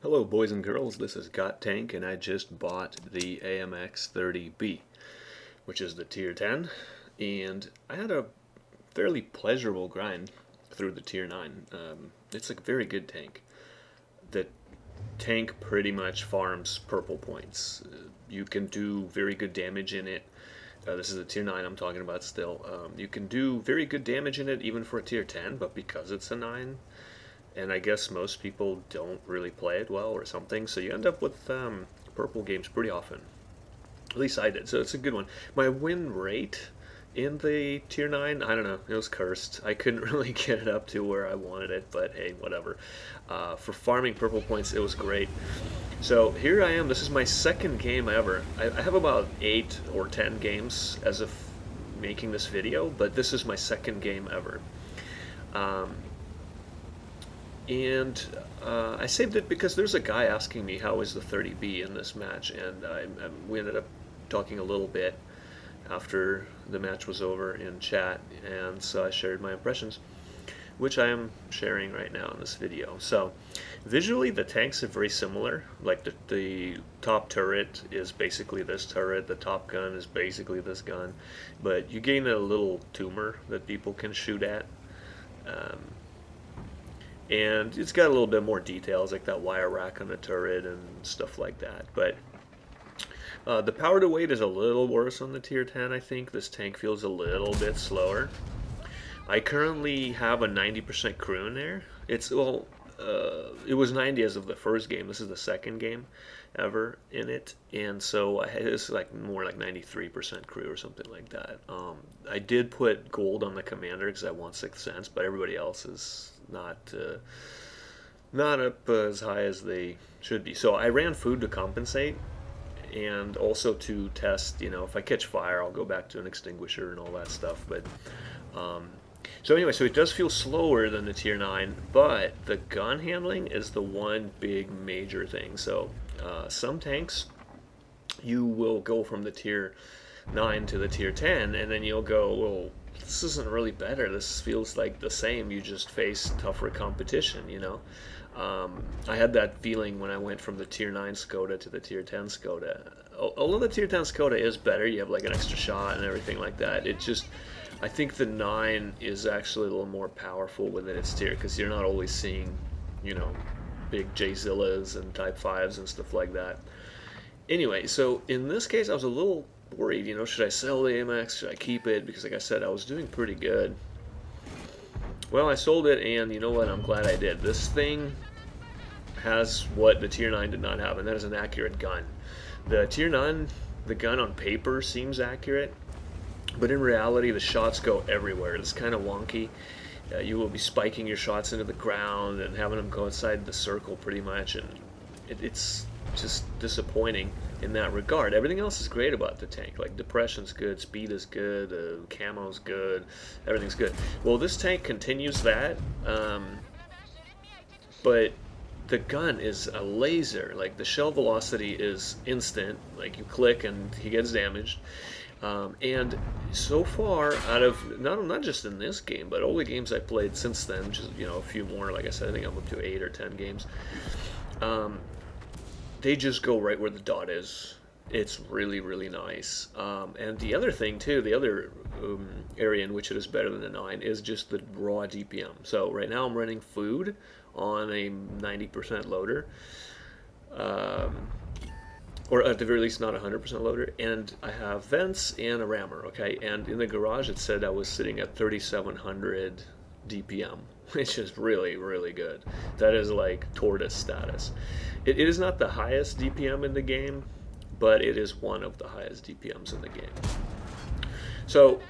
Hello boys and girls, this is GotTank and I just bought the AMX 30B, which is the tier 10, and I had a fairly pleasurable grind through the tier 9. It's a very good tank. The tank pretty much farms purple points. You can do very good damage in it. This is a tier 9 I'm talking about still. You can do very good damage in it even for a tier 10, but because it's a 9, and I guess most people don't really play it well or something, so you end up with purple games pretty often. At least I did, so it's a good one. My win rate in the tier 9, I don't know, it was cursed. I couldn't really get it up to where I wanted it, but hey, whatever. For farming purple points, it was great. So here I am, this is my second game ever. I have about 8 or 10 games as of making this video, but this is my second game ever. I saved it because there's a guy asking me how is the 30B in this match, and we ended up talking a little bit after the match was over in chat, and so I shared my impressions, which I am sharing right now in this video. So visually the tanks are very similar. Like the top turret is basically this turret, the top gun is basically this gun, but you gain a little tumor that people can shoot at. And it's got a little bit more details, like that wire rack on the turret and stuff like that. But the power to weight is a little worse on the tier 10, I think. This tank feels a little bit slower. I currently have a 90% crew in there. It was 90 as of the first game. This is the second game ever in it, and so it's like more like 93% crew or something like that. I did put gold on the commander because I want 6th sense, but everybody else is not up as high as they should be. So I ran food to compensate, and also to test, if I catch fire, I'll go back to an extinguisher and all that stuff. But so anyway, so it does feel slower than the tier 9, but the gun handling is the one big major thing. So some tanks, you will go from the tier 9 to the tier 10, and then you'll go, well, this isn't really better. This feels like the same. You just face tougher competition, I had that feeling when I went from the tier 9 Skoda to the tier 10 Skoda. Although the tier 10 Skoda is better, you have like an extra shot and everything like that. I think the 9 is actually a little more powerful within its tier because you're not always seeing, big J-Zillas and Type 5s and stuff like that. Anyway, so in this case, I was a little worried, should I sell the AMX? Should I keep it? Because like I said, I was doing pretty good. Well, I sold it, and you know what? I'm glad I did. This thing has what the tier 9 did not have, and that is an accurate gun. The tier 9, the gun on paper seems accurate, but in reality, the shots go everywhere. It's kind of wonky. You will be spiking your shots into the ground and having them go inside the circle pretty much, and it's just disappointing in that regard. Everything else is great about the tank. Like depression's good, speed is good, camo's good, everything's good. Well, this tank continues that, but the gun is a laser. Like the shell velocity is instant. Like you click and he gets damaged. And so far, out of not just in this game, but all the games I played since then, which is a few more. Like I said, I think I'm up to 8 or 10 games. They just go right where the dot is. It's really, really nice. And the other thing too, the other area in which it is better than the 9 is just the raw DPM. So right now I'm running food on a 90% loader. Or at the very least not 100% loader, and I have vents and a rammer, okay? And in the garage it said I was sitting at 3700 DPM, which is really, really good. That is like tortoise status. It is not the highest DPM in the game, but it is one of the highest DPMs in the game. So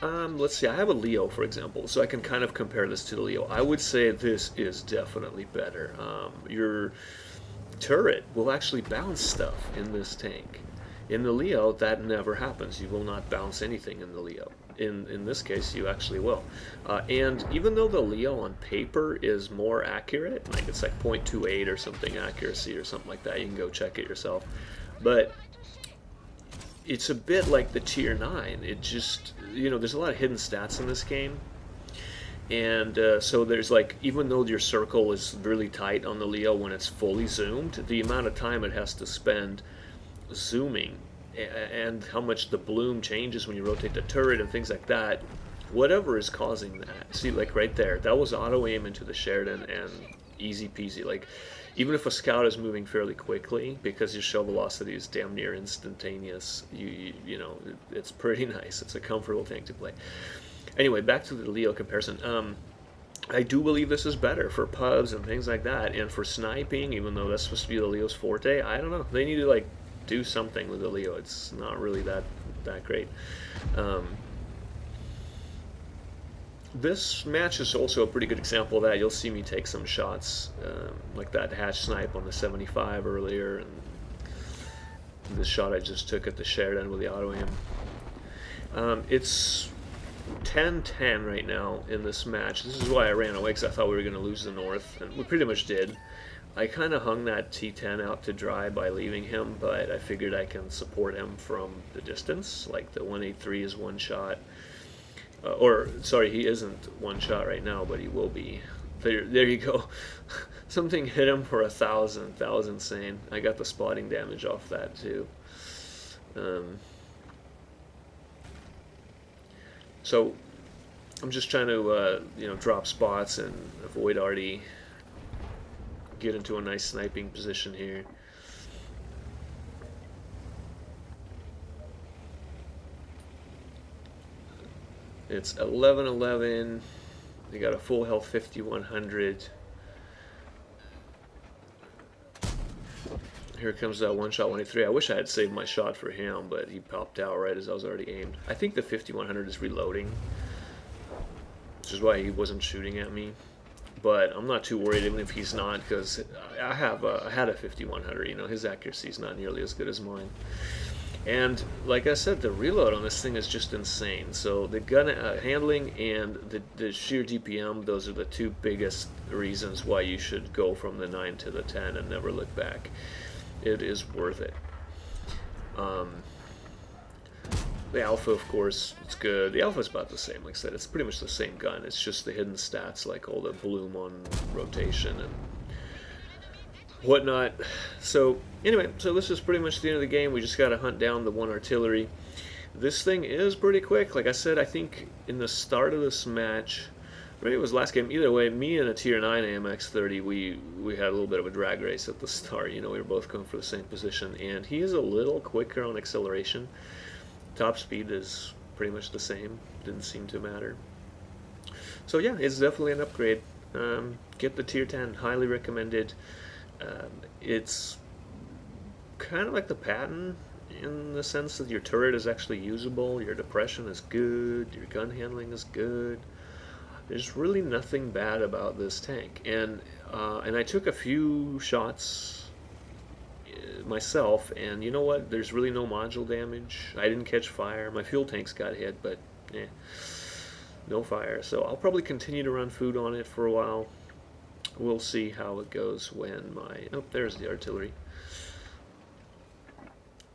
let's see, I have a Leo, for example, so I can kind of compare this to the Leo. I would say this is definitely better. Your turret will actually bounce stuff in this tank. In the Leo, that never happens. You will not bounce anything in the Leo. In this case, you actually will. And even though the Leo on paper is more accurate, like it's like 0.28 or something accuracy or something like that, you can go check it yourself, but it's a bit like the tier 9. It just, there's a lot of hidden stats in this game. And so there's like, even though your circle is really tight on the Leo when it's fully zoomed, the amount of time it has to spend zooming and how much the bloom changes when you rotate the turret and things like that, whatever is causing that. See, like right there, that was auto aim into the Sheridan and easy peasy. Like, even if a scout is moving fairly quickly, because your shell velocity is damn near instantaneous, you know, it's pretty nice. It's a comfortable tank to play. Anyway, back to the Leo comparison. I do believe this is better for pubs and things like that, and for sniping, even though that's supposed to be the Leo's forte. I don't know. They need to like do something with the Leo. It's not really that great. This match is also a pretty good example of that. You'll see me take some shots like that hatch snipe on the 75 earlier, and the shot I just took at the Sheridan with the auto aim. It's 10-10 right now in this match. This is why I ran away, because I thought we were going to lose the North, and we pretty much did. I kind of hung that T10 out to dry by leaving him, but I figured I can support him from the distance. Like the 183 is one shot. Or, sorry, he isn't one shot right now, but he will be. There you go. Something hit him for 1,000. That was insane. I got the spotting damage off that, too. So, I'm just trying to, you know, drop spots and avoid already get into a nice sniping position here. It's 11-11. They got a full health 5100. Here comes that one shot 183. I wish I had saved my shot for him, but he popped out right as I was already aimed. I think the 5100 is reloading, which is why he wasn't shooting at me. But I'm not too worried, even if he's not, because I had a 5100. You know, his accuracy is not nearly as good as mine. And like I said, the reload on this thing is just insane. So the gun handling and the sheer DPM, those are the two biggest reasons why you should go from the 9 to the 10 and never look back. It is worth it. The Alpha, of course, it's good. The Alpha is about the same. Like I said, it's pretty much the same gun. It's just the hidden stats, like all the bloom on rotation and whatnot. So anyway, so this is pretty much the end of the game. We just got to hunt down the one artillery. This thing is pretty quick. Like I said, I think in the start of this match, maybe it was last game, either way, me and a tier 9 AMX 30, we had a little bit of a drag race at the start. You know, we were both going for the same position, and he is a little quicker on acceleration. Top speed is pretty much the same. Didn't seem to matter. So yeah, it's definitely an upgrade. Get the tier 10, highly recommended. It's kind of like the Patton in the sense that your turret is actually usable, your depression is good, your gun handling is good. There's really nothing bad about this tank, and I took a few shots myself, and you know what? There's really no module damage. I didn't catch fire. My fuel tanks got hit, but no fire. So I'll probably continue to run food on it for a while. We'll see how it goes when my... Oh, there's the artillery.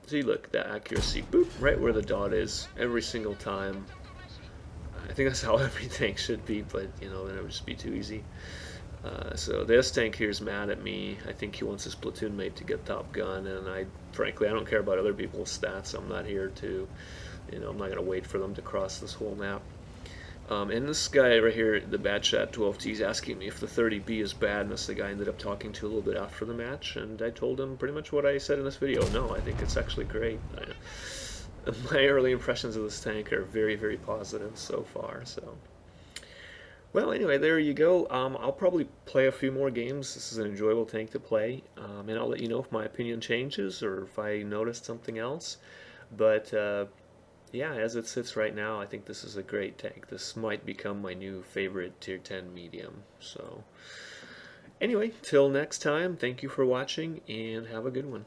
See, look, the accuracy, boop, right where the dot is, every single time. I think that's how every tank should be, but, you know, then it would just be too easy. So this tank here is mad at me. I think he wants his platoon mate to get top gun, and frankly, I don't care about other people's stats. I'm not here to, you know, I'm not going to wait for them to cross this whole map. And this guy right here, the Bad Chat 12T, is asking me if the 30B is bad, and that's the guy I ended up talking to a little bit after the match, and I told him pretty much what I said in this video. No, I think it's actually great. My early impressions of this tank are very, very positive so far, so... Well, anyway, there you go. I'll probably play a few more games. This is an enjoyable tank to play, and I'll let you know if my opinion changes or if I noticed something else. But yeah, as it sits right now, I think this is a great tank. This might become my new favorite tier 10 medium. So anyway, till next time, thank you for watching and have a good one.